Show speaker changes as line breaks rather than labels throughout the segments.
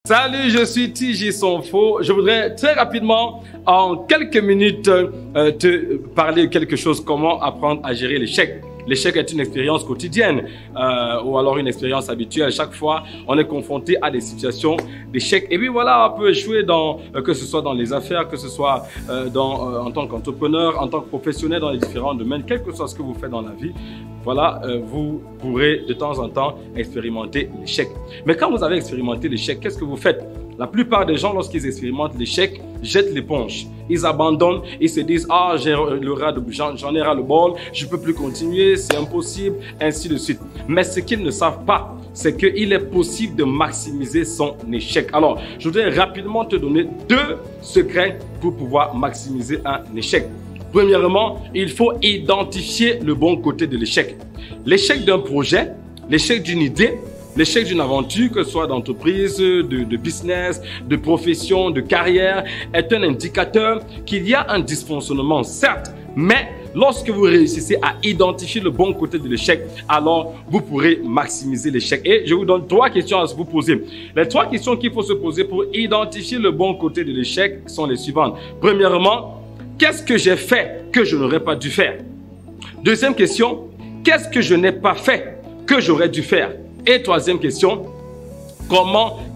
Salut, je suis TJ Sonfo. Je voudrais très rapidement, en quelques minutes, te parler de quelque chose, comment apprendre à gérer l'échec. L'échec est une expérience quotidienne ou alors une expérience habituelle. Chaque fois, on est confronté à des situations d'échec. Et puis voilà, on peut échouer que ce soit dans les affaires, que ce soit en tant qu'entrepreneur, en tant que professionnel dans les différents domaines, quel que soit ce que vous faites dans la vie. Voilà, vous pourrez de temps en temps expérimenter l'échec. Mais quand vous avez expérimenté l'échec, qu'est-ce que vous faites? La plupart des gens, lorsqu'ils expérimentent l'échec, jettent l'éponge. Ils abandonnent, ils se disent « Ah, j'en ai ras le bol, je ne peux plus continuer, c'est impossible, ainsi de suite. » Mais ce qu'ils ne savent pas, c'est qu'il est possible de maximiser son échec. Alors, je voudrais rapidement te donner 2 secrets pour pouvoir maximiser un échec. Premièrement, il faut identifier le bon côté de l'échec. L'échec d'un projet, l'échec d'une idée, l'échec d'une aventure, que ce soit d'entreprise, de business, de profession, de carrière, est un indicateur qu'il y a un dysfonctionnement, certes, mais lorsque vous réussissez à identifier le bon côté de l'échec, alors vous pourrez maximiser l'échec. Et je vous donne 3 questions à vous poser. Les 3 questions qu'il faut se poser pour identifier le bon côté de l'échec sont les suivantes. Premièrement, qu'est-ce que j'ai fait que je n'aurais pas dû faire? Deuxième question, qu'est-ce que je n'ai pas fait que j'aurais dû faire? Et troisième question,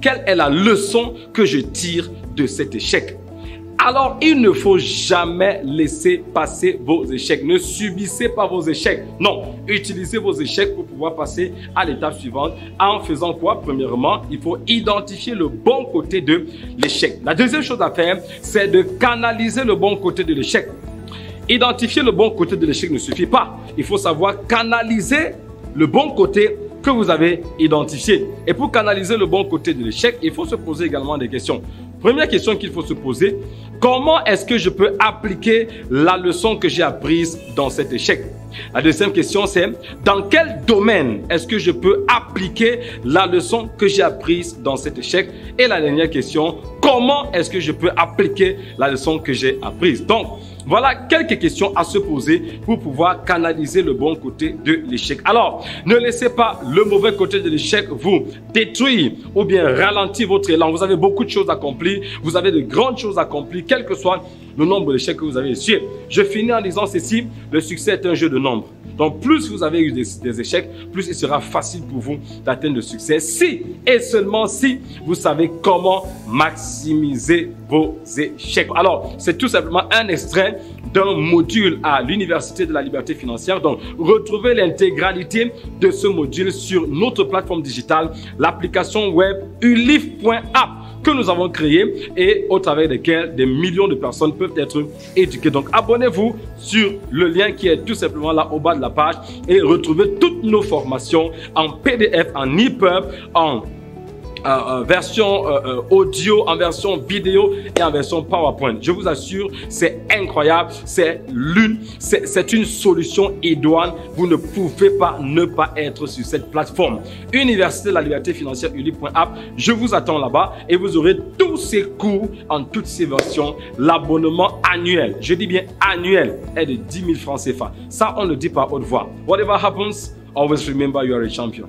quelle est la leçon que je tire de cet échec? Alors, il ne faut jamais laisser passer vos échecs. Ne subissez pas vos échecs. Non, utilisez vos échecs pour pouvoir passer à l'étape suivante. En faisant quoi? Premièrement, il faut identifier le bon côté de l'échec. La deuxième chose à faire, c'est de canaliser le bon côté de l'échec. Identifier le bon côté de l'échec ne suffit pas. Il faut savoir canaliser le bon côté que vous avez identifié. Et pour canaliser le bon côté de l'échec, il faut se poser également des questions. Première question qu'il faut se poser, comment est-ce que je peux appliquer la leçon que j'ai apprise dans cet échec? La deuxième question, c'est dans quel domaine est-ce que je peux appliquer la leçon que j'ai apprise dans cet échec? Et la dernière question, comment est-ce que je peux appliquer la leçon que j'ai apprise? Donc, voilà quelques questions à se poser pour pouvoir canaliser le bon côté de l'échec. Alors, ne laissez pas le mauvais côté de l'échec vous détruire ou bien ralentir votre élan. Vous avez beaucoup de choses accomplir, vous avez de grandes choses accomplir, quel que soit le nombre d'échecs que vous avez essuyés. Je finis en disant ceci, le succès est un jeu de nombres. Donc, plus vous avez eu des échecs, plus il sera facile pour vous d'atteindre le succès. Si et seulement si vous savez comment maximiser vos échecs. Alors, c'est tout simplement un extrait d'un module à l'Université de la Liberté Financière. Donc, retrouvez l'intégralité de ce module sur notre plateforme digitale, l'application web ulif.app que nous avons créé et au travers desquels des millions de personnes peuvent être éduquées. Donc, abonnez-vous sur le lien qui est tout simplement là au bas de la page et retrouvez toutes nos formations en PDF, en EPUB, en version audio, en version vidéo et en version PowerPoint. Je vous assure, c'est incroyable, c'est une solution idoine. Vous ne pouvez pas ne pas être sur cette plateforme. Université de la Liberté Financière ulif.app, je vous attends là-bas et vous aurez tous ces cours en toutes ces versions. L'abonnement annuel, je dis bien annuel, est de 10 000 francs CFA. Ça, on le dit par haute voix. Whatever happens, always remember you are a champion.